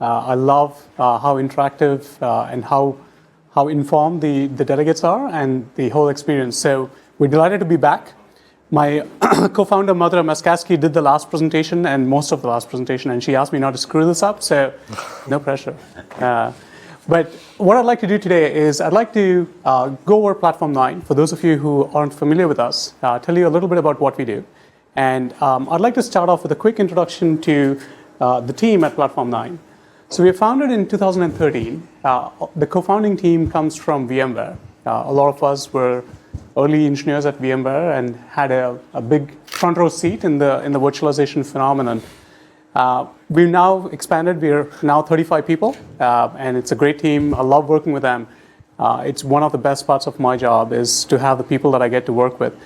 I love how interactive and how informed the delegates are and the whole experience. So we're delighted to be back. My co-founder, Madhura Maskaski, did the last presentation and most of the last presentation, and she asked me not to screw this up, so no pressure. But what I'd like to do today is I'd like to go over Platform 9. For those of you who aren't familiar with us, tell you a little bit about what we do. And I'd like to start off with a quick introduction to the team at Platform 9. So we were founded in 2013. The co-founding team comes from VMware. A lot of us were early engineers at VMware and had a big front row seat in the virtualization phenomenon. We've now expanded. We're now 35 people, and it's a great team. I love working with them. It's one of the best parts of my job is to have the people that I get to work with.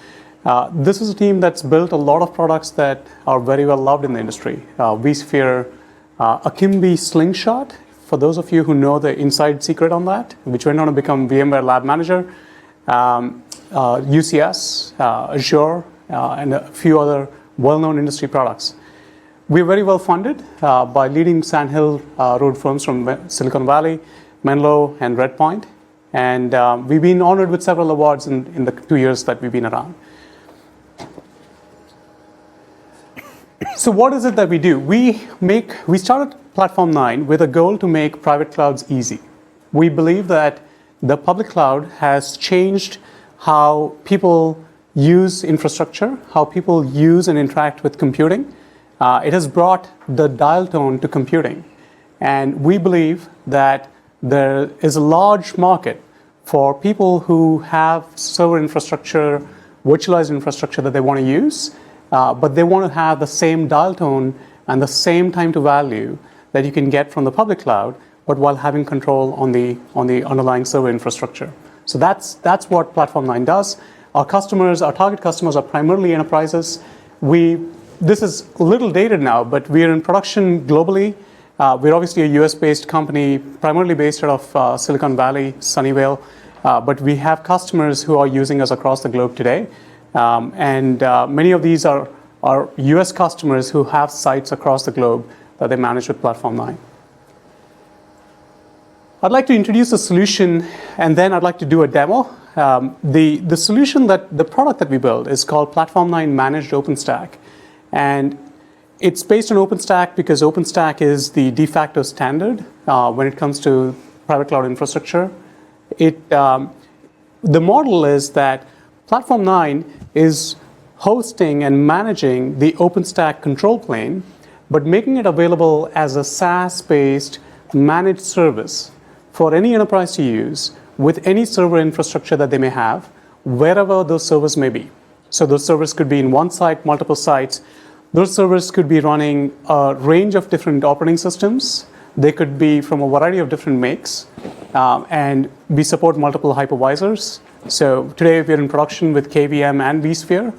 This is a team that's built a lot of products that are very well loved in the industry. vSphere, Akimbi Slingshot, for those of you who know the inside secret on that, which went on to become VMware Lab Manager, UCS, Azure, and a few other well-known industry products. We're very well funded by leading Sandhill Road firms from Silicon Valley, Menlo, and Redpoint. And we've been honored with several awards in the 2 years that we've been around. So what is it that we do? We started Platform 9 with a goal to make private clouds easy. We believe that the public cloud has changed how people use infrastructure, how people use and interact with computing. It has brought the dial tone to computing. And we believe that there is a large market for people who have server infrastructure, virtualized infrastructure that they want to use, but they want to have the same dial tone and the same time to value that you can get from the public cloud, but while having control on the underlying server infrastructure. So that's what Platform 9 does. Our target customers are primarily enterprises. This is a little dated now, but we are in production globally. We're obviously a US-based company, primarily based out of Silicon Valley, Sunnyvale, but we have customers who are using us across the globe today. And many of these are US customers who have sites across the globe that they manage with Platform 9. I'd like to introduce a solution, and then I'd like to do a demo. The solution the product that we build is called Platform 9 Managed OpenStack. And it's based on OpenStack because OpenStack is the de facto standard when it comes to private cloud infrastructure. The model is that Platform 9 is hosting and managing the OpenStack control plane, but making it available as a SaaS-based managed service for any enterprise to use with any server infrastructure that they may have, wherever those servers may be. So those servers could be in one site, multiple sites. Those servers could be running a range of different operating systems. They could be from a variety of different makes, and we support multiple hypervisors. So today we're in production with KVM and vSphere.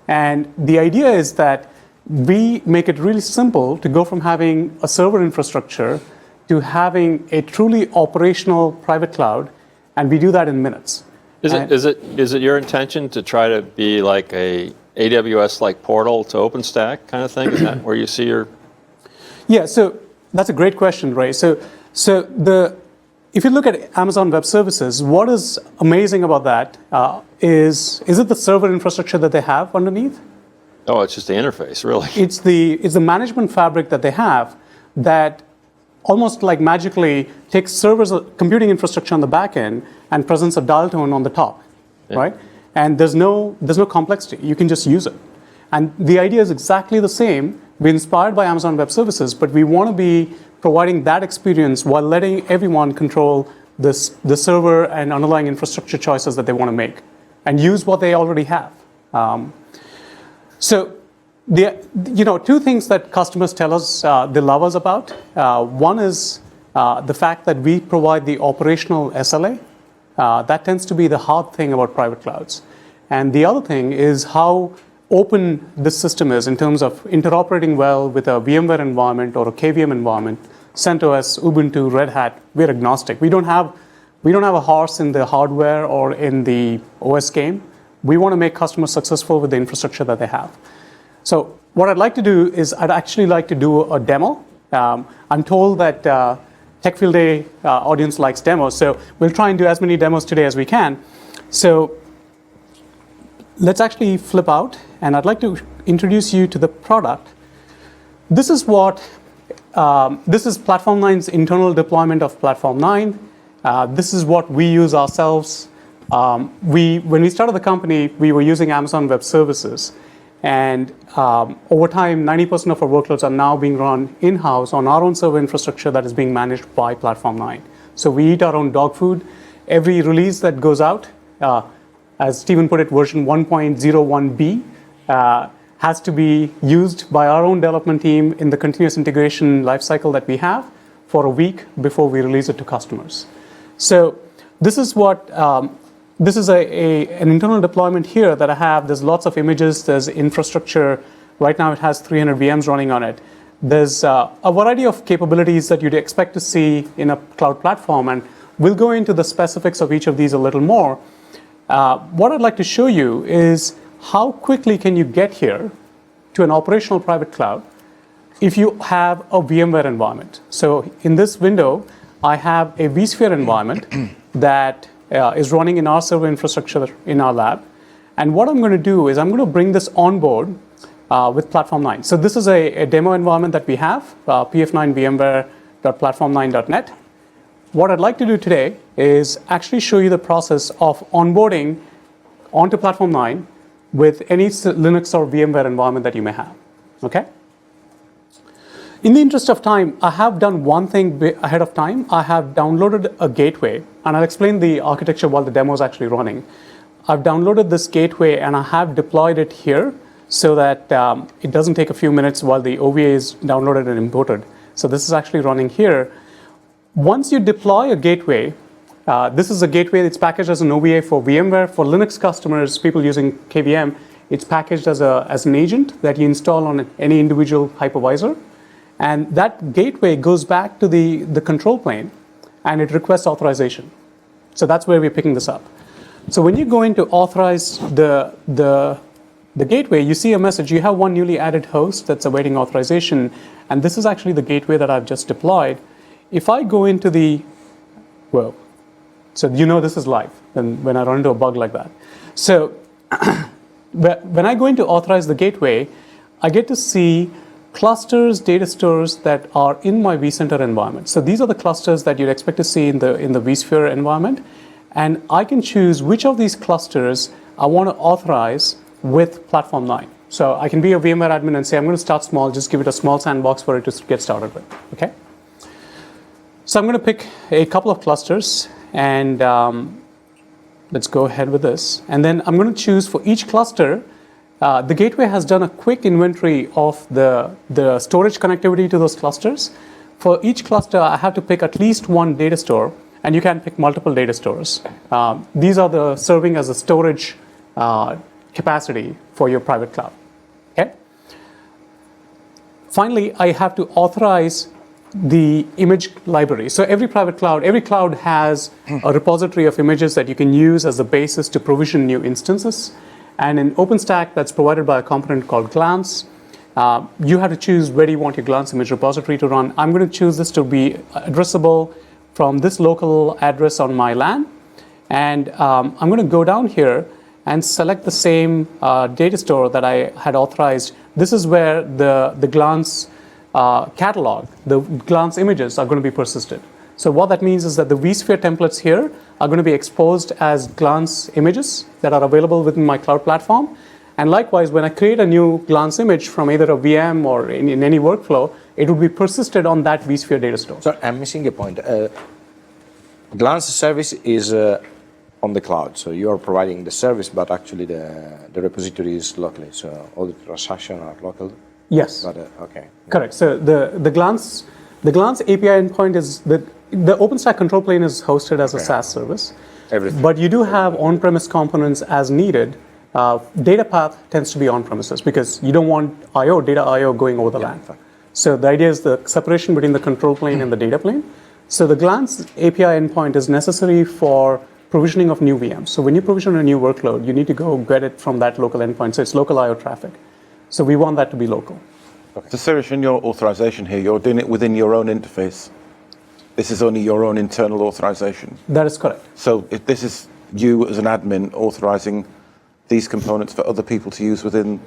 And the idea is that we make it really simple to go from having a server infrastructure to having a truly operational private cloud, and we do that in minutes. Is it your intention to try to be like a AWS-like portal to OpenStack kind of thing? Is that where you see your? Yeah, so that's a great question, Ray. So if you look at Amazon Web Services, what is amazing about that is it the server infrastructure that they have underneath? Oh, it's just the interface, really. It's the management fabric that they have that almost like magically takes servers, computing infrastructure on the back end and presents a dial tone on the top, yeah. Right? And there's no complexity. You can just use it. And the idea is exactly the same. We're inspired by Amazon Web Services, but we want to be providing that experience while letting everyone control the server and underlying infrastructure choices that they want to make and use what they already have. So two things that customers tell us they love us about. One is the fact that we provide the operational SLA. That tends to be the hard thing about private clouds. And the other thing is how open this system is in terms of interoperating well with a VMware environment or a KVM environment, CentOS, Ubuntu, Red Hat. We're agnostic. We don't have a horse in the hardware or in the OS game. We want to make customers successful with the infrastructure that they have. So what I'd like to do is I'd actually like to do a demo I'm told that Tech Field Day audience likes demos, so we'll try and do as many demos today as we can. So let's actually flip out, and I'd like to introduce you to the product. This is what this is Platform9's internal deployment of Platform9. This is what we use ourselves. When we started the company, we were using Amazon Web Services. And over time, 90% of our workloads are now being run in-house on our own server infrastructure that is being managed by Platform9. So we eat our own dog food. Every release that goes out, as Stephen put it, version 1.01b, has to be used by our own development team in the continuous integration lifecycle that we have for a week before we release it to customers. So this is what this is an internal deployment here that I have. There's lots of images. There's infrastructure. Right now, it has 300 VMs running on it. There's a variety of capabilities that you'd expect to see in a cloud platform, and we'll go into the specifics of each of these a little more. What I'd like to show you is how quickly can you get here to an operational private cloud if you have a VMware environment. So in this window, I have a vSphere environment that is running in our server infrastructure in our lab. And what I'm going to do is I'm going to bring this on board with Platform9. So this is a demo environment that we have, pf9vmware.platform9.net. What I'd like to do today is actually show you the process of onboarding onto Platform9 with any Linux or VMware environment that you may have, okay? In the interest of time, I have done one thing ahead of time. I have downloaded a gateway, and I'll explain the architecture while the demo is actually running. I've downloaded this gateway, and I have deployed it here so that it doesn't take a few minutes while the OVA is downloaded and imported. So this is actually running here. Once you deploy a gateway, this is a gateway that's packaged as an OVA for VMware. For Linux customers, people using KVM, it's packaged as an agent that you install on any individual hypervisor. And that gateway goes back to the control plane, and it requests authorization. So that's where we're picking this up. So when you go in to authorize the gateway, you see a message. You have one newly added host that's awaiting authorization, and this is actually the gateway that I've just deployed. If I go into so you know this is live when I run into a bug like that. So when I go in to authorize the gateway, I get to see clusters, data stores that are in my vCenter environment. So these are the clusters that you'd expect to see in the vSphere environment. And I can choose which of these clusters I want to authorize with Platform9. So I can be a VMware admin and say, I'm going to start small, just give it a small sandbox for it to get started with, okay? So I'm going to pick a couple of clusters, and let's go ahead with this. And then I'm going to choose for each cluster. The gateway has done a quick inventory of the storage connectivity to those clusters. For each cluster, I have to pick at least one data store, and you can pick multiple data stores. These are serving as a storage capacity for your private cloud. Okay. Finally, I have to authorize the image library. So every cloud has a repository of images that you can use as a basis to provision new instances. And in OpenStack, that's provided by a component called Glance. You have to choose where you want your Glance image repository to run. I'm going to choose this to be addressable from this local address on my LAN. And I'm going to go down here and select the same data store that I had authorized. This is where the Glance catalog, the Glance images are going to be persisted. So what that means is that the vSphere templates here are going to be exposed as Glance images that are available within my cloud platform. And likewise, when I create a new Glance image from either a VM or in any workflow, it will be persisted on that vSphere data store. So I'm missing a point. Glance service is on the cloud. So you are providing the service, but actually the repository is locally. So all the transactions are local. Yes. But, okay. Correct. So the Glance API endpoint is the OpenStack control plane is hosted as a SaaS service. Everything. But you do have on-premise components as needed. Data path tends to be on-premises because you don't want data I/O going over the LAN. So the idea is the separation between the control plane and the data plane. So the Glance API endpoint is necessary for provisioning of new VMs. So when you provision a new workload, you need to go get it from that local endpoint. So it's local I/O traffic. So we want that to be local. So Sirish, in your authorization here, you're doing it within your own interface. This is only your own internal authorization. That is correct. So if this is you as an admin authorizing these components for other people to use within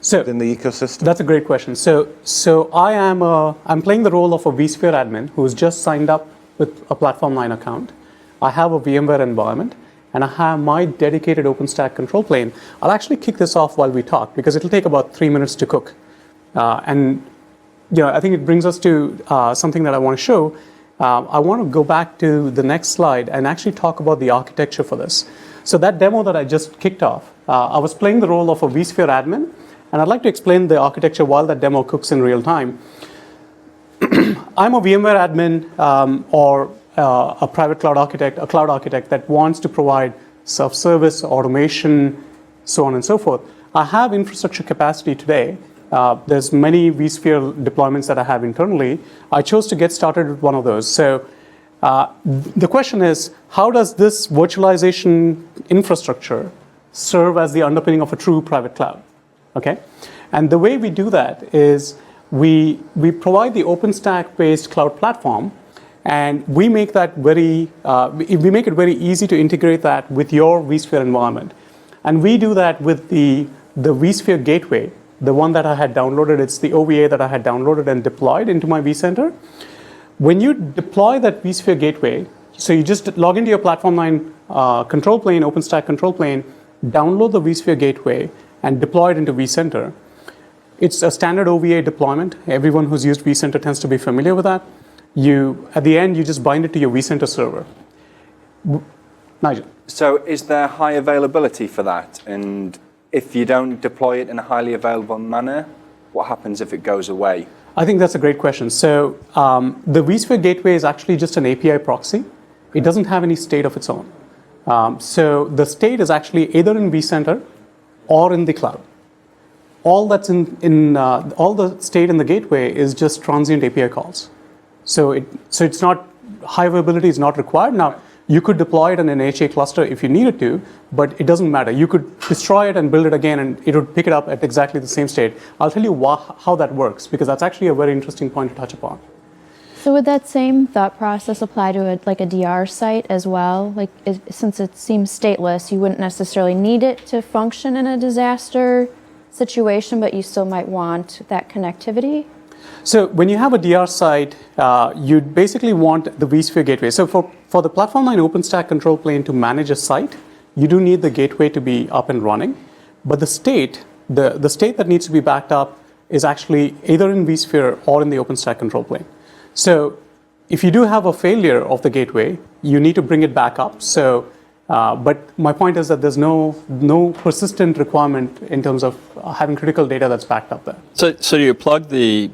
the ecosystem? That's a great question. So I'm playing the role of a vSphere admin who's just signed up with a Platform9 account. I have a VMware environment, and I have my dedicated OpenStack control plane. I'll actually kick this off while we talk because it'll take about 3 minutes to cook. And I think it brings us to something that I want to show. I want to go back to the next slide and actually talk about the architecture for this. So that demo that I just kicked off, I was playing the role of a vSphere admin, and I'd like to explain the architecture while that demo cooks in real time. I'm a VMware admin or a private cloud architect, a cloud architect that wants to provide self-service, automation, so on and so forth. I have infrastructure capacity today. There's many vSphere deployments that I have internally. I chose to get started with one of those. So the question is, how does this virtualization infrastructure serve as the underpinning of a true private cloud? Okay, and the way we do that is we provide the OpenStack-based cloud platform, and we make it very easy to integrate that with your vSphere environment. And we do that with the vSphere gateway, the one that I had downloaded. It's the OVA that I had downloaded and deployed into my vCenter. When you deploy that vSphere gateway, so you just log into your Platform9 control plane, OpenStack control plane, download the vSphere gateway, and deploy it into vCenter. It's a standard OVA deployment. Everyone who's used vCenter tends to be familiar with that. At the end, you just bind it to your vCenter server. Nigel. So is there high availability for that? And if you don't deploy it in a highly available manner, what happens if it goes away? I think that's a great question. So the vSphere gateway is actually just an API proxy. It doesn't have any state of its own. So the state is actually either in vCenter or in the cloud. All that's all the state in the gateway is just transient API calls. So it's not, high availability is not required. Now, you could deploy it in an HA cluster if you needed to, but it doesn't matter. You could destroy it and build it again, and it would pick it up at exactly the same state. I'll tell you how that works, because that's actually a very interesting point to touch upon. So would that same thought process apply to a DR site as well? Since it seems stateless, you wouldn't necessarily need it to function in a disaster situation, but you still might want that connectivity? So when you have a DR site, you'd basically want the vSphere gateway. So for the Platform9 OpenStack control plane to manage a site, you do need the gateway to be up and running. But the state that needs to be backed up is actually either in vSphere or in the OpenStack control plane. So if you do have a failure of the gateway, you need to bring it back up. So, but my point is that there's no persistent requirement in terms of having critical data that's backed up there. So do you plug the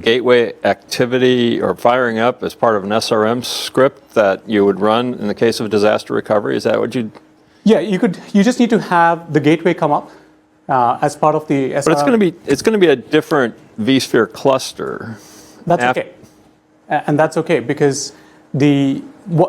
gateway activity or firing up as part of an SRM script that you would run in the case of disaster recovery? Is that what you? Yeah, you could. You just need to have the gateway come up as part of the SRM. But it's going to be a different vSphere cluster. That's okay, and that's okay because the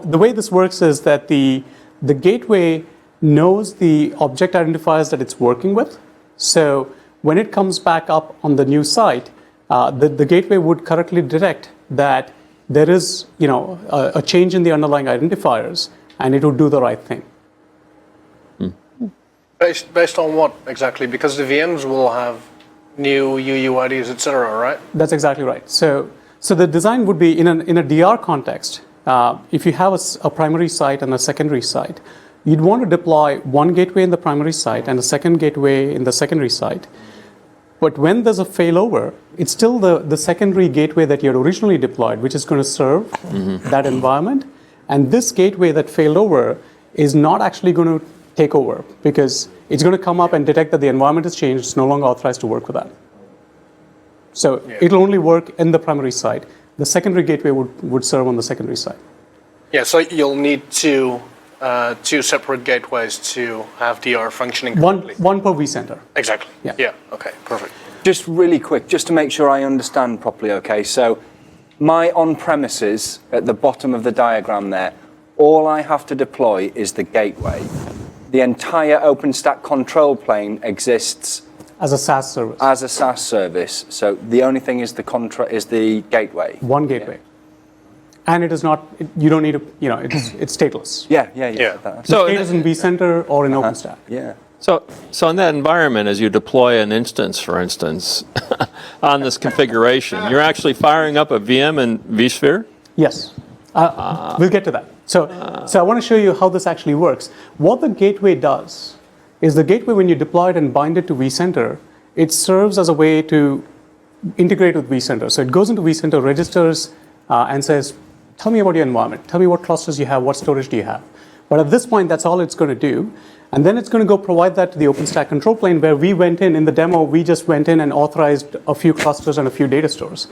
way this works is that the gateway knows the object identifiers that it's working with. So when it comes back up on the new site, the gateway would correctly detect that there is a change in the underlying identifiers, and it would do the right thing. Based on what exactly? Because the VMs will have new UUIDs, etc., right? That's exactly right. So the design would be in a DR context. If you have a primary site and a secondary site, you'd want to deploy one gateway in the primary site and a second gateway in the secondary site. But when there's a failover, it's still the secondary gateway that you had originally deployed, which is going to serve that environment. And this gateway that failed over is not actually going to take over because it's going to come up and detect that the environment has changed. It's no longer authorized to work with that. So it'll only work in the primary site. The secondary gateway would serve on the secondary side. Yeah, so you'll need two separate gateways to have DR functioning correctly. One per vCenter. Exactly. Yeah. Okay. Perfect. Just really quick, just to make sure I understand properly, okay? So my on-premises at the bottom of the diagram there, all I have to deploy is the gateway. The entire OpenStack control plane exists as a SaaS service. As a SaaS service, so the only thing is the gateway. One gateway. And it is not, you don't need to, it's stateless. Yeah. So It is in vCenter or in OpenStack. Yeah. So in that environment, as you deploy an instance, for instance, on this configuration, you're actually firing up a VM in vSphere? Yes. We'll get to that. So I want to show you how this actually works. What the gateway does is the gateway, when you deploy it and bind it to vCenter, it serves as a way to integrate with vCenter. So it goes into vCenter, registers, and says, tell me about your environment. Tell me what clusters you have, what storage do you have. But at this point, that's all it's going to do. And then it's going to go provide that to the OpenStack control plane, where we went in the demo, we just went in and authorized a few clusters and a few data stores.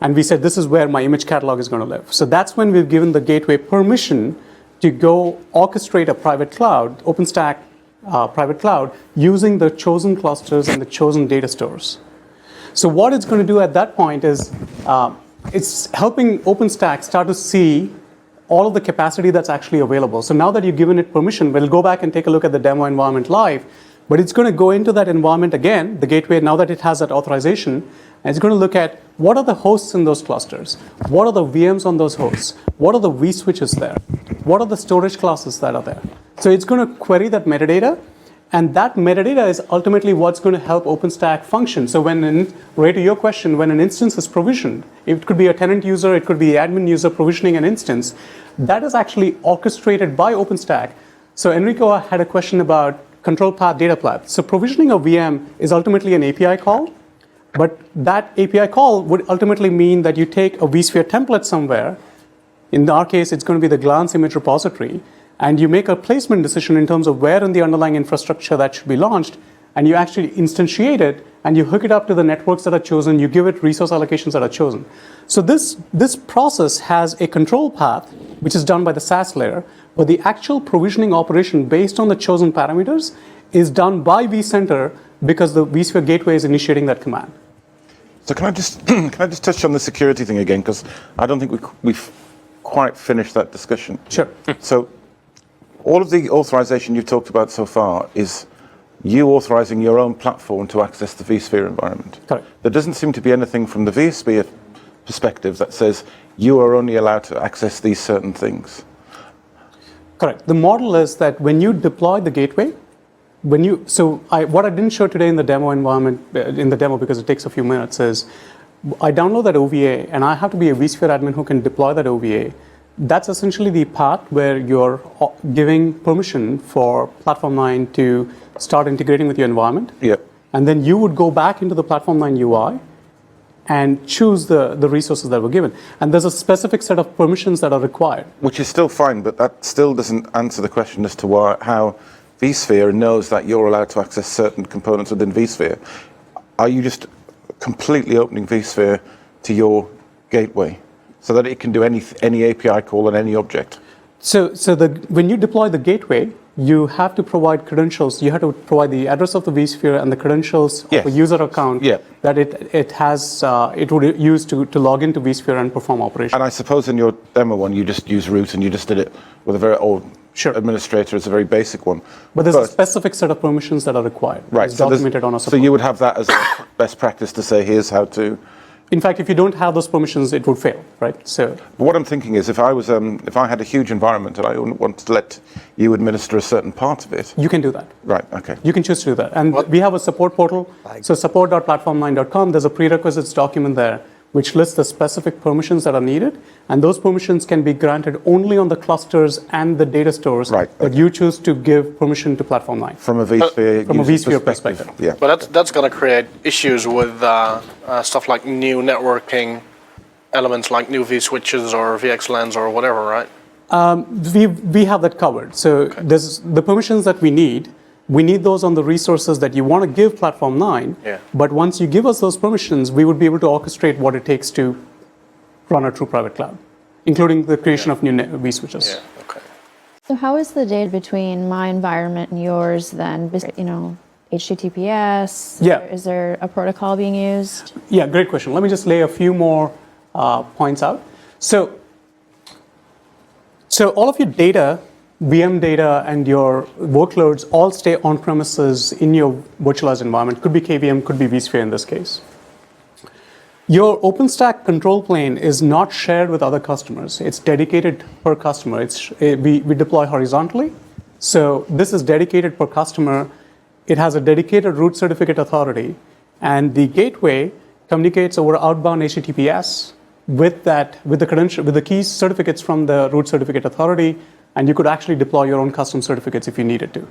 And we said, this is where my image catalog is going to live. So that's when we've given the gateway permission to go orchestrate a private cloud, OpenStack private cloud, using the chosen clusters and the chosen data stores. So what it's going to do at that point is it's helping OpenStack start to see all of the capacity that's actually available. So now that you've given it permission, we'll go back and take a look at the demo environment live, but it's going to go into that environment again, the gateway, now that it has that authorization, and it's going to look at what are the hosts in those clusters, what are the VMs on those hosts, what are the vSwitches there, what are the storage classes that are there. So it's going to query that metadata, and that metadata is ultimately what's going to help OpenStack function. So Ray, to your question, when an instance is provisioned, it could be a tenant user, it could be the admin user provisioning an instance, that is actually orchestrated by OpenStack. So Enrico had a question about control path, data path. So provisioning a VM is ultimately an API call, but that API call would ultimately mean that you take a vSphere template somewhere. In our case, it's going to be the Glance image repository, and you make a placement decision in terms of where in the underlying infrastructure that should be launched, and you actually instantiate it, and you hook it up to the networks that are chosen, you give it resource allocations that are chosen. So this process has a control path, which is done by the SaaS layer, but the actual provisioning operation based on the chosen parameters is done by vCenter because the vSphere gateway is initiating that command. So can I just touch on the security thing again, because I don't think we've quite finished that discussion. Sure. So all of the authorization you've talked about so far is you authorizing your own platform to access the vSphere environment. Correct. There doesn't seem to be anything from the vSphere perspective that says you are only allowed to access these certain things. Correct. The model is that when you deploy the gateway, what I didn't show today in the demo environment, because it takes a few minutes, is I download that OVA, and I have to be a vSphere admin who can deploy that OVA. That's essentially the path where you're giving permission for Platform9 to start integrating with your environment. Yep. And then you would go back into the Platform9 UI and choose the resources that were given. And there's a specific set of permissions that are required. Which is still fine, but that still doesn't answer the question as to how vSphere knows that you're allowed to access certain components within vSphere. Are you just completely opening vSphere to your gateway so that it can do any API call on any object? So when you deploy the gateway, you have to provide credentials. You have to provide the address of the vSphere and the credentials of a user account that it would use to log into vSphere and perform operations. And I suppose in your demo one, you just use root and you just did it with administrator is a very basic one. But there's a specific set of permissions that are required. Right. It's documented on a support. So you would have that as best practice to say, here's how to. In fact, if you don't have those permissions, it would fail, right? So what I'm thinking is, if I had a huge environment and I want to let you administer a certain part of it, you can do that. Right. Okay. You can choose to do that, and we have a support portal. So support.platform9.com. There's a prerequisites document there which lists the specific permissions that are needed, and those permissions can be granted only on the clusters and the data stores that you choose to give permission to Platform9. From a vSphere perspective. Yeah. But that's going to create issues with stuff like new networking elements, like new vSwitches or VXLANs or whatever, right? We have that covered. So there's the permissions that we need. We need those on the resources that you want to give Platform9. Yeah. But once you give us those permissions, we would be able to orchestrate what it takes to run a true private cloud, including the creation of new vSwitches. Yeah. Okay. So how is the data between my environment and yours then? HTTPS? Yeah. Is there a protocol being used? Yeah, great question. Let me just lay a few more points out. So all of your data VM data and your workloads all stay on premises in your virtualized environment. Could be KVM, could be vSphere in this case. Your OpenStack control plane is not shared with other customers. It's dedicated per customer. We deploy horizontally. So this is dedicated per customer. It has a dedicated root certificate authority. And the gateway communicates over outbound HTTPS with the key certificates from the root certificate authority. And you could actually deploy your own custom certificates if you needed to.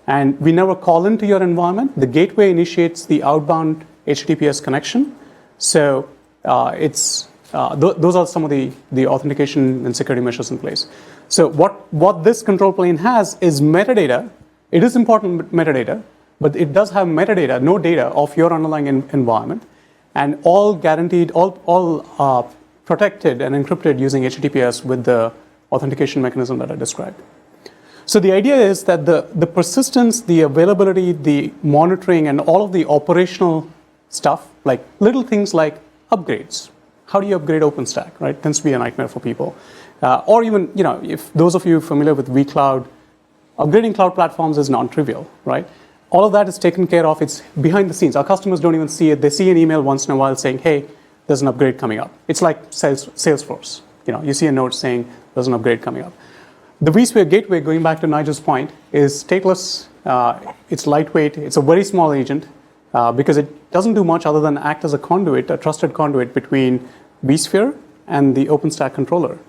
And we never call into your environment. The gateway initiates the outbound HTTPS connection. So those are some of the authentication and security measures in place. So what this control plane has is metadata. It is important metadata, but it does have metadata, no data of your underlying environment, and all guaranteed, all protected and encrypted using HTTPS with the authentication mechanism that I described. So the idea is that the persistence, the availability, the monitoring, and all of the operational stuff, like little things like upgrades. How do you upgrade OpenStack, right? Tends to be a nightmare for people. Or even, if those of you familiar with vCloud, upgrading cloud platforms is non-trivial, right? All of that is taken care of. It's behind the scenes. Our customers don't even see it. They see an email once in a while saying, hey, there's an upgrade coming up. It's like Salesforce. You see a note saying there's an upgrade coming up. The vSphere gateway, going back to Nigel's point, is stateless. It's lightweight. It's a very small agent because it doesn't do much other than act as a conduit, a trusted conduit between vSphere and the OpenStack controller.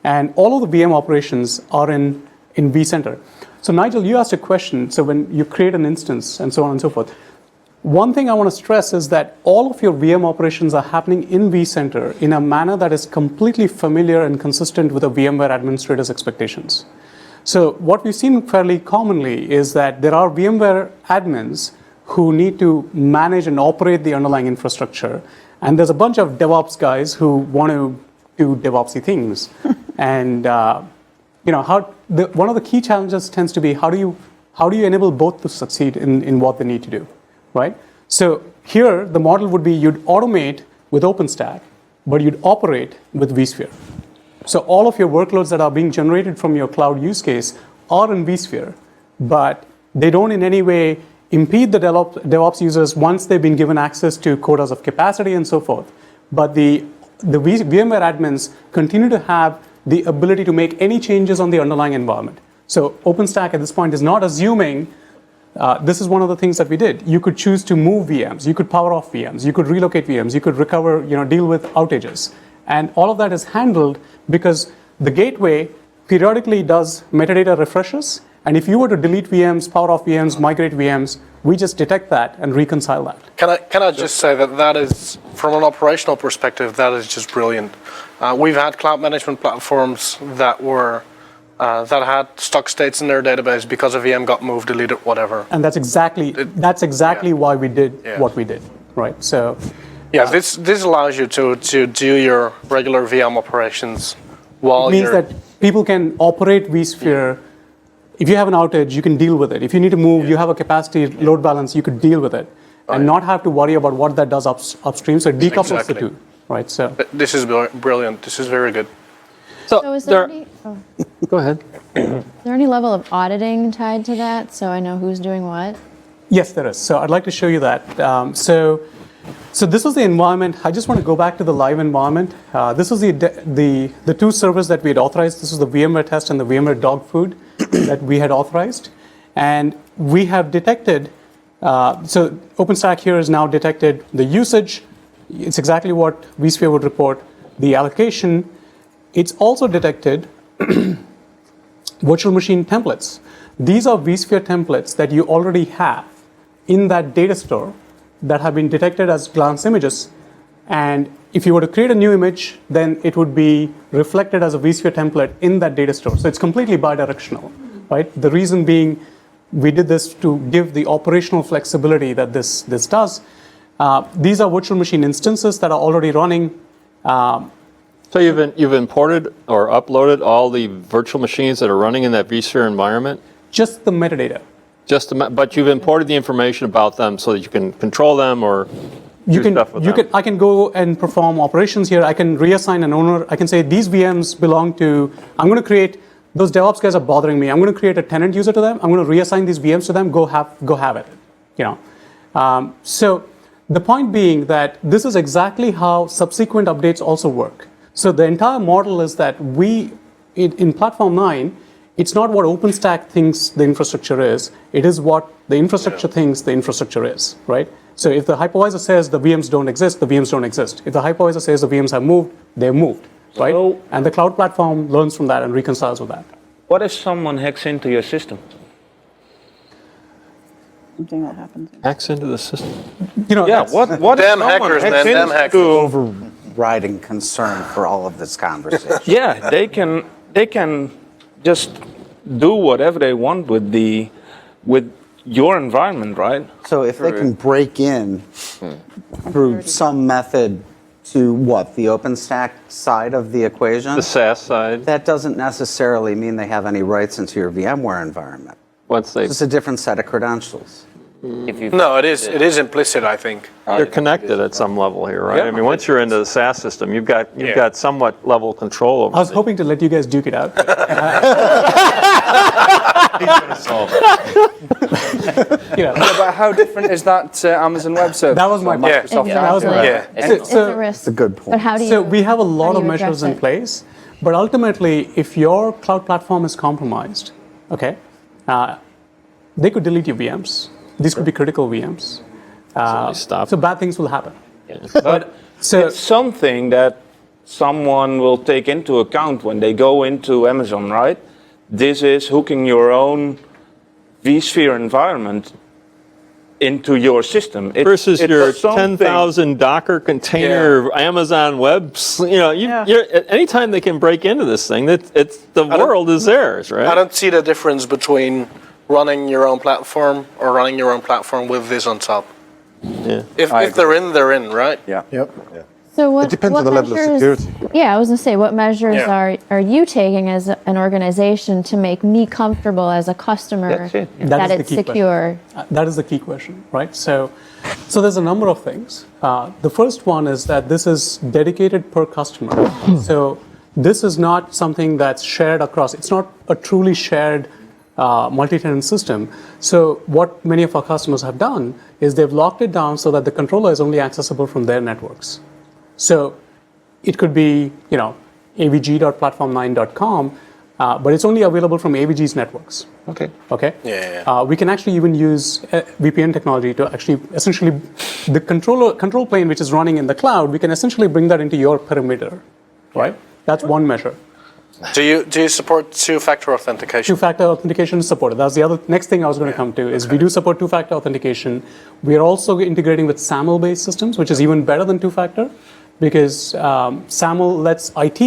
And all of the VM operations are in vCenter. So Nigel, you asked a question. So when you create an instance and so on and so forth, one thing I want to stress is that all of your VM operations are happening in vCenter in a manner that is completely familiar and consistent with a VMware administrator's expectations. So what we've seen fairly commonly is that there are VMware admins who need to manage and operate the underlying infrastructure. And there's a bunch of DevOps guys who want to do DevOpsy things. And one of the key challenges tends to be how do you enable both to succeed in what they need to do, right? So here the model would be you'd automate with OpenStack, but you'd operate with vSphere. So all of your workloads that are being generated from your cloud use case are in vSphere, but they don't in any way impede the DevOps users once they've been given access to quotas of capacity and so forth. But the VMware admins continue to have the ability to make any changes on the underlying environment. So OpenStack at this point is not assuming, this is one of the things that we did. You could choose to move VMs, you could power off VMs, you could relocate VMs, you could recover, deal with outages. And all of that is handled because the gateway periodically does metadata refreshes. And if you were to delete VMs, power off VMs, migrate VMs, we just detect that and reconcile that. Can I just say that is, from an operational perspective, that is just brilliant. We've had cloud management platforms that had stuck states in their database because a VM got moved, deleted, whatever. And that's exactly why we did what we did, right? So, yeah, this allows you to do your regular VM operations while it means that people can operate vSphere. If you have an outage, you can deal with it. If you need to move, you have a capacity load balance, you could deal with it and not have to worry about what that does upstream. So it decouples the two, right? So this is brilliant. This is very good. So is there Go ahead. Is there any level of auditing tied to that, so I know who's doing what? Yes, there is. So I'd like to show you that. So this is the environment. I just want to go back to the live environment. This is the two servers that we had authorized. This is the VMware test and the VMware dog food that we had authorized. And we have detected, so OpenStack here has now detected the usage. It's exactly what vSphere would report. The allocation. It's also detected virtual machine templates. These are vSphere templates that you already have in that data store that have been detected as glance images. And if you were to create a new image, then it would be reflected as a vSphere template in that data store. So it's completely bidirectional, right? The reason being we did this to give the operational flexibility that this does. These are virtual machine instances that are already running. So you've imported or uploaded all the virtual machines that are running in that vSphere environment? Just the metadata. But you've imported the information about them so that you can control them or stuff with them. I can go and perform operations here. I can reassign an owner. I can say these VMs belong to, I'm going to create those DevOps guys are bothering me. I'm going to create a tenant user to them. I'm going to reassign these VMs to them. Go have it. So the point being that this is exactly how subsequent updates also work. So the entire model is that in Platform 9, it's not what OpenStack thinks the infrastructure is. It is what the infrastructure thinks the infrastructure is, right? So if the hypervisor says the VMs don't exist, the VMs don't exist. If the hypervisor says the VMs have moved, they've moved, right? So- and the cloud platform learns from that and reconciles with that. What if someone hacks into your system? Something that happens. Hacks into the system. Yeah, what if Damn someone hackers, hacks man, damn into- hackers. Overriding concern for all of this conversation. Yeah, they can just do whatever they want with your environment, right? So if they can break in through some method to what, the OpenStack side of the equation, The SaaS side, that doesn't necessarily mean they have any rights into your VMware environment. once they It's a different set of credentials. No, it is implicit, I think. they're connected at some level here, right? I mean, once you're into the SaaS system, you've got somewhat level control over I was it. hoping to let you guys duke it out. But how different is that to Amazon Web Services? That was my or point. Microsoft That was my Azure? point. Yeah. So- It's so- a risk. It's a good point. But how do you? So we have a lot how of do you measures address in it? place, but ultimately, if your cloud platform is compromised, okay, they could delete your VMs. These could be critical VMs. Stop. So bad things will happen. But So it's something that someone will take into account when they go into Amazon, right? This is hooking your own vSphere environment into your system. Versus It's your something- 10,000 Docker container Amazon Web, you're, anytime they can break into this thing, the world is theirs, right? I don't see the difference between running your own platform or running your own platform with this on top. Yeah. If they're in, they're in, right? Yeah. So what? It depends what on the level of measures- security. Yeah, I was gonna say, what measures Yeah. are you taking as an organization to make me comfortable as a customer That's it. That that is the it's key question. secure? that is the key question, right? So there's a number of things. The first one is that this is dedicated per customer. So this is not something that's shared across. It's not a truly shared multi-tenant system. So what many of our customers have done is they've locked it down so that the controller is only accessible from their networks. So it could be, avg.platform9.com, but it's only available from AVG's networks. Okay. Okay. Yeah. We can actually even use VPN technology to actually essentially the control plane which is running in the cloud. We can essentially bring that into your perimeter, right? That's one measure. Do you support two-factor authentication? Two-factor authentication is supported. That's the other next thing I was going to come to is we do support two-factor authentication. We are also integrating with SAML-based systems, which is even better than two-factor, because SAML lets IT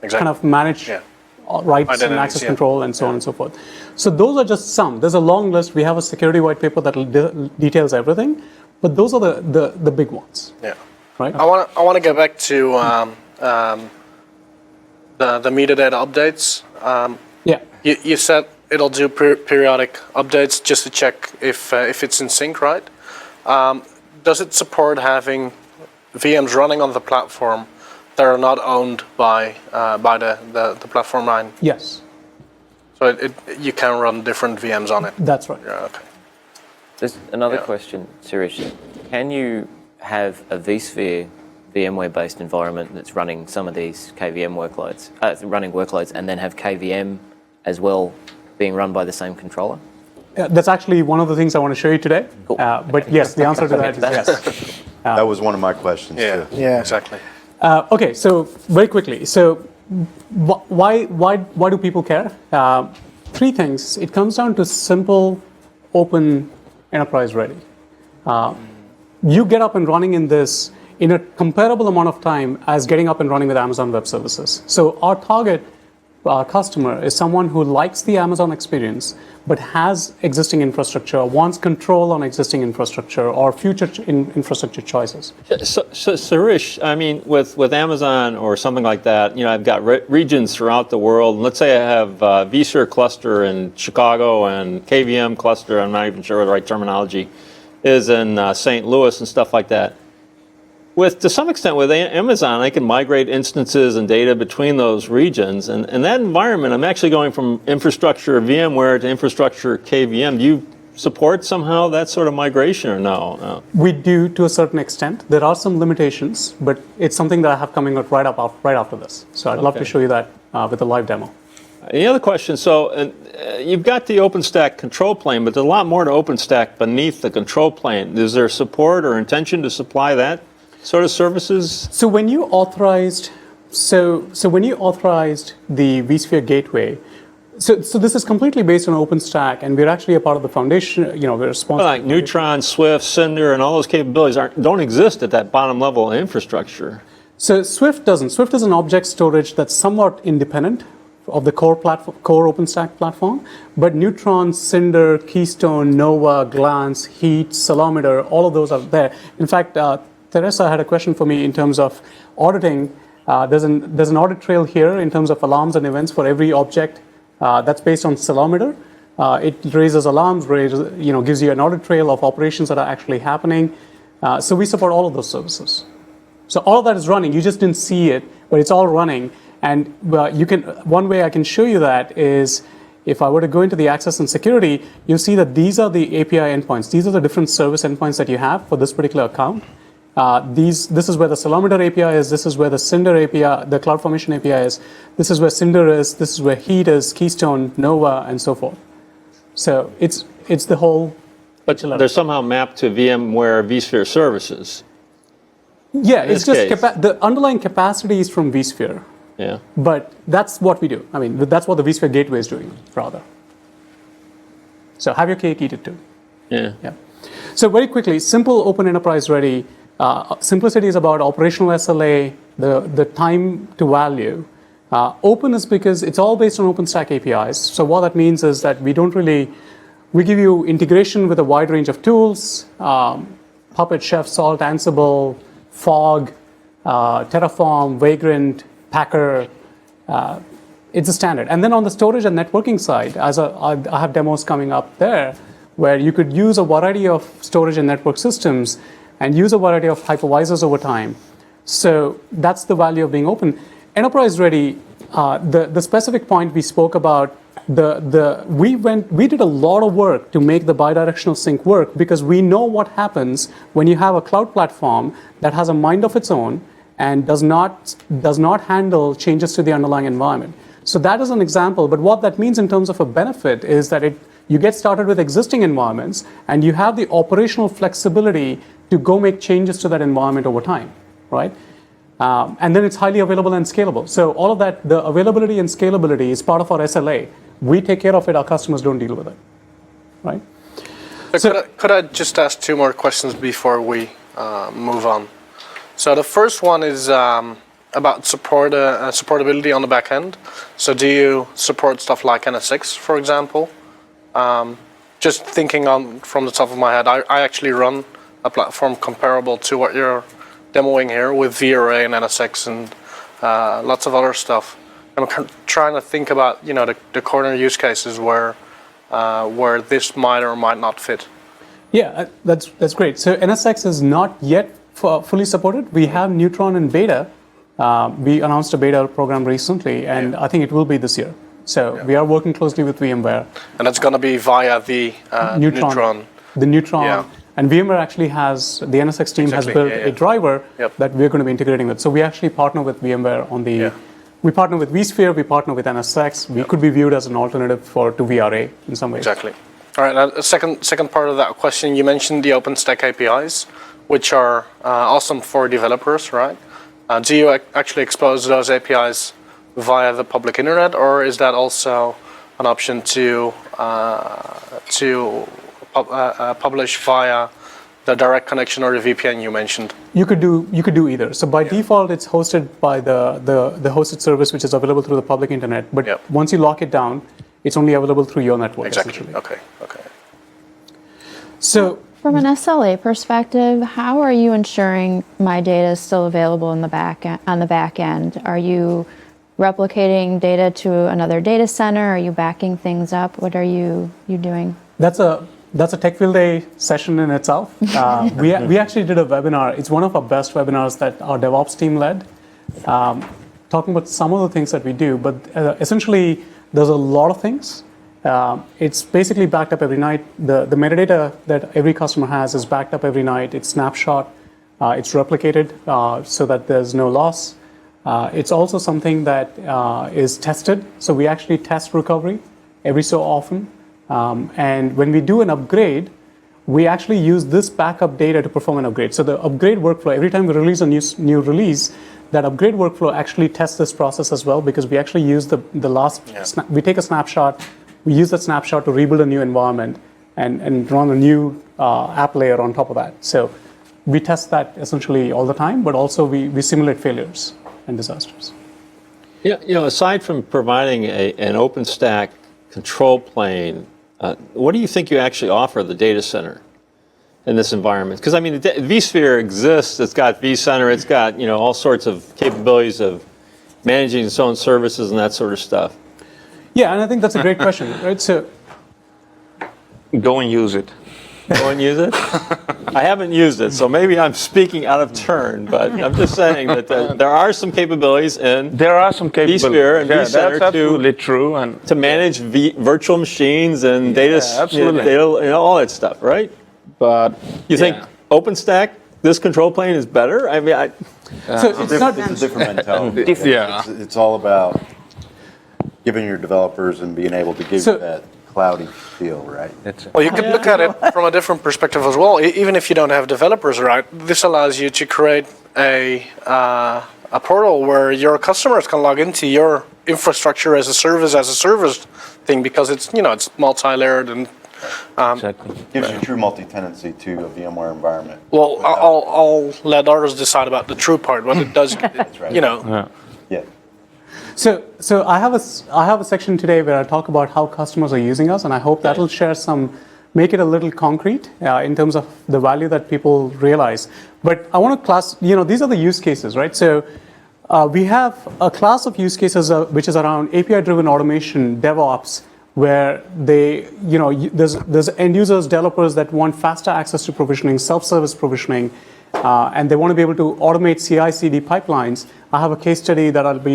kind of manage rights and Identities, access control and so on and so forth. So those are just some. There's a long list. We have a security white paper that details everything, but those are the big ones. Yeah. Right. I want to go back to the metadata updates. Yeah. You said it'll do periodic updates just to check if it's in sync, right? Does it support having VMs running on the platform that are not owned by the Platform 9? Yes, So you can run different VMs on it. that's right. Yeah, okay. There's another Yeah. question, Sirish. Can you have a vSphere VMware-based environment that's running some of these KVM workloads, running workloads, and then have KVM as well being run by the same controller? That's actually one of the things I want to show you today. But yes, the answer to that is yes. That was one of my questions, Yeah, too. exactly. Okay, so very quickly. So why do people care? Three things. It comes down to simple, open, enterprise ready. You get up and running in this in a comparable amount of time as getting up and running with Amazon Web Services. So our target customer is someone who likes the Amazon experience, but has existing infrastructure, wants control on existing infrastructure or future infrastructure choices. So Sirish, I mean, with Amazon or something like that, I've got regions throughout the world. Let's say I have a vSphere cluster in Chicago and KVM cluster, I'm not even sure what the right terminology is, in St. Louis and stuff like that. to some extent, with Amazon, I can migrate instances and data between those regions. And that environment, I'm actually going from infrastructure VMware to infrastructure KVM. Do you support somehow that sort of migration or no? We do to a certain extent. There are some limitations, but it's something that I have coming out right after this. So I'd love to show you that with a live demo. Any other questions? So you've got the OpenStack control plane, but there's a lot more to OpenStack beneath the control plane. Is there support or intention to supply that sort of services? So when you authorized, when you authorized the vSphere gateway, so this is completely based on OpenStack, and we're actually a part of the foundation. We're responsible. Like Neutron, Swift, Cinder, and all those capabilities don't exist at that bottom level infrastructure. So Swift doesn't. Swift is an object storage that's somewhat independent of the core OpenStack platform, but Neutron, Cinder, Keystone, Nova, Glance, Heat, Ceilometer, all of those are there. In fact, Teresa had a question for me in terms of auditing. There's an audit trail here in terms of alarms and events for every object that's based on Ceilometer. It raises alarms, gives you an audit trail of operations that are actually happening. So we support all of those services. So all of that is running. You just didn't see it, but it's all running. And one way I can show you that is if I were to go into the access and security, you'll see that these are the API endpoints. These are the different service endpoints that you have for this particular account. This is where the Ceilometer API is. This is where the Cinder API, the CloudFormation API is. This is where Cinder is. This is where Heat is, Keystone, Nova, and so forth. So it's the whole. But they're somehow mapped to VMware vSphere services. Yeah, it's just the underlying capacity is from vSphere. Yeah. But that's what we do. I mean, that's what the vSphere gateway is doing, rather. So have your cake, eat it too. Yeah. So very quickly, simple, open, enterprise ready. Simplicity is about operational SLA, the time to value. Open is because it's all based on OpenStack APIs. So what that means is that we give you integration with a wide range of tools, Puppet, Chef, Salt, Ansible, Fog, Terraform, Vagrant, Packer. It's a standard. And then on the storage and networking side, I have demos coming up there, where you could use a variety of storage and network systems and use a variety of hypervisors over time. So that's the value of being open. Enterprise ready, the specific point we spoke about, we did a lot of work to make the bidirectional sync work, because we know what happens when you have a cloud platform that has a mind of its own and does not handle changes to the underlying environment. So that is an example, but what that means in terms of a benefit is that you get started with existing environments and you have the operational flexibility to go make changes to that environment over time, right? And then it's highly available and scalable. So all of that, the availability and scalability is part of our SLA. We take care of it, our customers don't deal with it, right? Could I just ask two more questions before we move on? So the first one is about supportability on the back end. So do you support stuff like NSX, for example? Just thinking from the top of my head, I actually run a platform comparable to what you're demoing here with VRA and NSX and lots of other stuff. I'm trying to think about the corner use cases where this might or might not fit. Yeah, that's great. So NSX is not yet fully supported. We have Neutron in beta. We announced a beta program recently, and I think it will be this year. So we are working closely with VMware. And that's going to be via the Neutron. The Neutron. And VMware actually has, the NSX team has built a driver that we're going to be integrating with. So we actually partner with VMware on the, we partner with vSphere, we partner with NSX. We could be viewed as an alternative to VRA in some ways. Exactly. All right, now the second part of that question, you mentioned the OpenStack APIs, which are awesome for developers, right? Do you actually expose those APIs via the public internet, or is that also an option to publish via the direct connection or the VPN you mentioned? You could do either. So by default, it's hosted by the hosted service, which is available through the public internet. But once you lock it down, it's only available through your network. Exactly. Okay. So from an SLA perspective, how are you ensuring my data is still available on the back end? Are you replicating data to another data center? Are you backing things up? What are you doing? That's a That's a Tech Field Day session in itself. We actually did a webinar. It's one of our best webinars that our DevOps team led, talking about some of the things that we do. But essentially, there's a lot of things. It's basically backed up every night. The metadata that every customer has is backed up every night. It's snapshot. It's replicated so that there's no loss. It's also something that is tested. So we actually test recovery every so often. And when we do an upgrade, we actually use this backup data to perform an upgrade. So the upgrade workflow, every time we release a new release, that upgrade workflow actually tests this process as well, because we actually use the last, we take a snapshot, we use that snapshot to rebuild a new environment and run a new app layer on top of that. So we test that essentially all the time, but also we simulate failures and disasters. Yeah, aside from providing an OpenStack control plane, what do you think you actually offer the data center in this environment? Because I mean, vSphere exists. It's got vCenter. It's got all sorts of capabilities of managing its own services and that sort of stuff. Yeah, and I think that's a great question, right? So Go and use it. Go and use it? I haven't used it, so maybe I'm speaking out of turn, but I'm just saying that there are some capabilities in There are some capabilities. vSphere and that's vCenter absolutely true. And to manage virtual machines and data, absolutely. data, all that stuff, right? but You think OpenStack, this control plane is better? I mean, so it's not. It's a different mentality. Yeah. It's all about giving your developers and being able to give So- you that cloudy feel, right? Well, you could look at it from a different perspective as well. Even if you don't have developers, right? This allows you to create a portal where your customers can log into your infrastructure as a service thing, because it's it's multi-layered and exactly. Gives you true multi-tenancy to a VMware environment. well, I'll let others decide about the true part, but it does, right. Yeah. So I have a section today where I talk about how customers are using us, and I hope that'll make it a little concrete in terms of the value that people realize. But I want to these are the use cases, right? So we have a class of use cases which is around API-driven automation, DevOps, where there's end users, developers that want faster access to provisioning, self-service provisioning, and they want to be able to automate CI/CD pipelines. I have a case study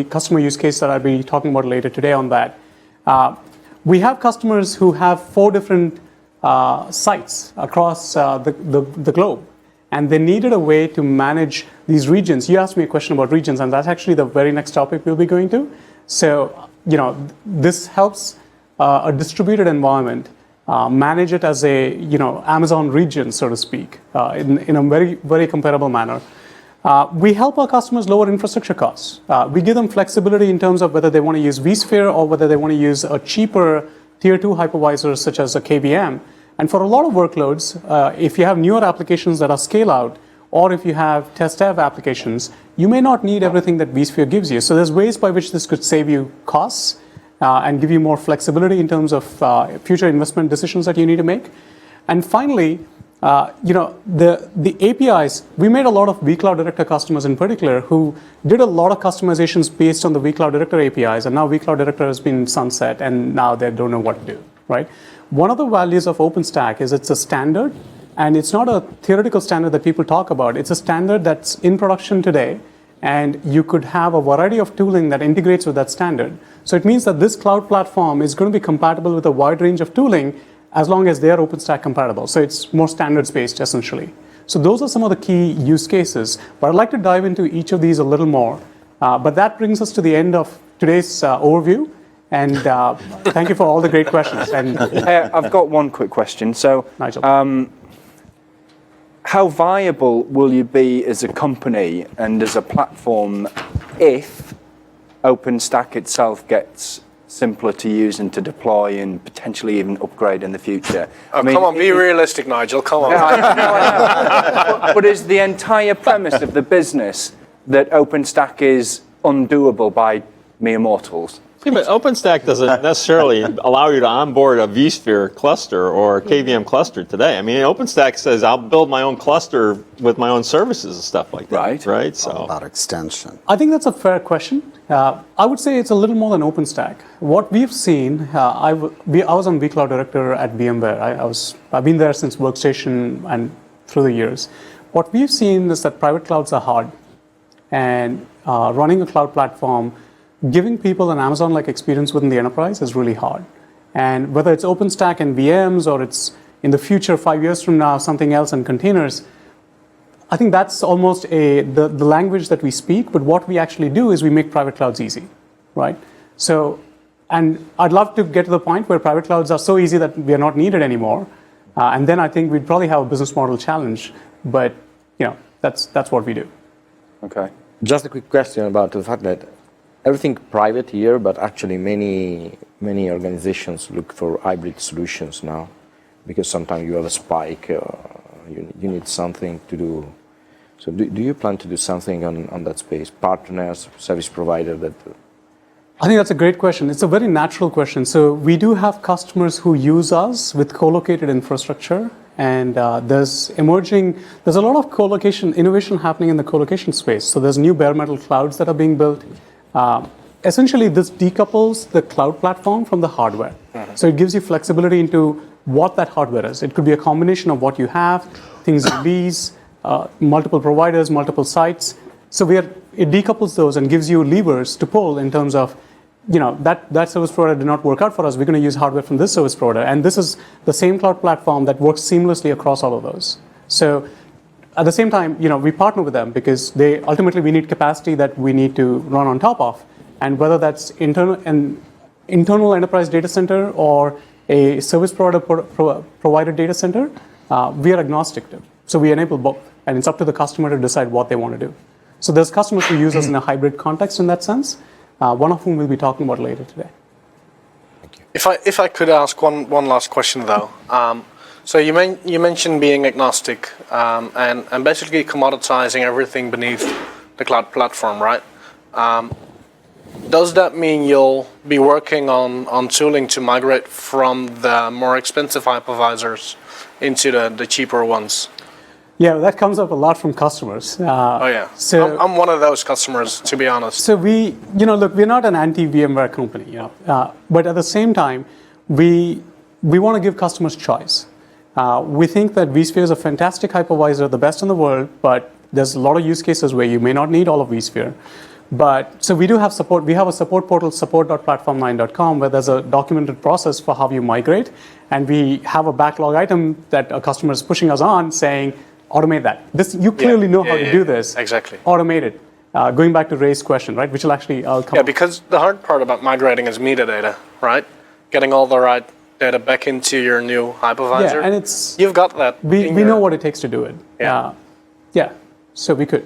customer use case that I'll be talking about later today on that. We have customers who have 4 different sites across the globe, and they needed a way to manage these regions. You asked me a question about regions, and that's actually the very next topic we'll be going to. So, this helps a distributed environment manage it as a Amazon region, so to speak, in a very, very comparable manner. We help our customers lower infrastructure costs. We give them flexibility in terms of whether they want to use vSphere or whether they want to use a cheaper tier 2 hypervisor such as a KVM. And for a lot of workloads, if you have newer applications that are scale out, or if you have test dev applications, you may not need everything that vSphere gives you. So there's ways by which this could save you costs and give you more flexibility in terms of future investment decisions that you need to make. And finally, the APIs, we made a lot of vCloud Director customers in particular who did a lot of customizations based on the vCloud Director APIs, and now vCloud Director has been sunset, and now they don't know what to do, right? One of the values of OpenStack is it's a standard, and it's not a theoretical standard that people talk about. It's a standard that's in production today, and you could have a variety of tooling that integrates with that standard. So it means that this cloud platform is going to be compatible with a wide range of tooling as long as they are OpenStack compatible. So it's more standards-based, essentially. So those are some of the key use cases. But I'd like to dive into each of these a little more. But that brings us to the end of today's overview. And thank you for all the great questions. And I've got one quick question. So, Nigel. How viable will you be as a company and as a platform if OpenStack itself gets simpler to use and to deploy and potentially even upgrade in the future? come on, be realistic, Nigel. Come on. But is the entire premise of the business that OpenStack is undoable by mere mortals? Yeah, but OpenStack doesn't necessarily allow you to onboard a vSphere cluster or a KVM cluster today. I mean, OpenStack says I'll build my own cluster with my own services and stuff like that. Right. Right. So About extension. I think that's a fair question. I would say it's a little more than OpenStack. What we've seen, I was on vCloud Director at VMware. I've been there since Workstation and through the years. What we've seen is that private clouds are hard, and running a cloud platform, giving people an Amazon-like experience within the enterprise is really hard. And whether it's OpenStack and VMs, or it's in the future, 5 years from now, something else and containers, I think that's almost the language that we speak, but what we actually do is we make private clouds easy, right? So, and I'd love to get to the point where private clouds are so easy that we are not needed anymore. And then I think we'd probably have a business model challenge, but that's what we do. Okay. Just a quick question about the fact that everything private here, but actually many organizations look for hybrid solutions now, because sometimes you have a spike, you need something to do. So do you plan to do something on that space? Partners, service provider that... I think that's a great question. It's a very natural question. So we do have customers who use us with co-located infrastructure, and there's a lot of co-location innovation happening in the co-location space. So there's new bare metal clouds that are being built. Essentially, this decouples the cloud platform from the hardware. So it gives you flexibility into what that hardware is. It could be a combination of what you have, things you lease, multiple providers, multiple sites. So it decouples those and gives you levers to pull in terms of, that service provider did not work out for us. We're going to use hardware from this service provider. And this is the same cloud platform that works seamlessly across all of those. So at the same time, we partner with them because ultimately we need capacity that we need to run on top of. And whether that's internal enterprise data center or a service provider data center, we are agnostic to. So we enable both. And it's up to the customer to decide what they want to do. So there's customers who use us in a hybrid context in that sense, one of whom we'll be talking about later today. Thank you. If I could ask one last question though. So you mentioned being agnostic and basically commoditizing everything beneath the cloud platform, right? Does that mean you'll be working on tooling to migrate from the more expensive hypervisors into the cheaper ones? Yeah, that comes up a lot from customers. Oh yeah, So I'm one of those customers, to be honest. So look, we're not an anti-VMware company, but at the same time, we want to give customers choice. We think that vSphere is a fantastic hypervisor, the best in the world, but there's a lot of use cases where you may not need all of vSphere. But so we do have support. We have a support portal, support.platform9.com, where there's a documented process for how you migrate, and we have a backlog item that a customer is pushing us on, saying, automate that. You clearly know how to do this. Exactly. Automate it. Going back to Ray's question, right? Which will actually come. Yeah, because the hard part about migrating is metadata, right? Getting all the right data back into your new hypervisor. Yeah, and you've got that. We know what it takes to do it. Yeah. So we could.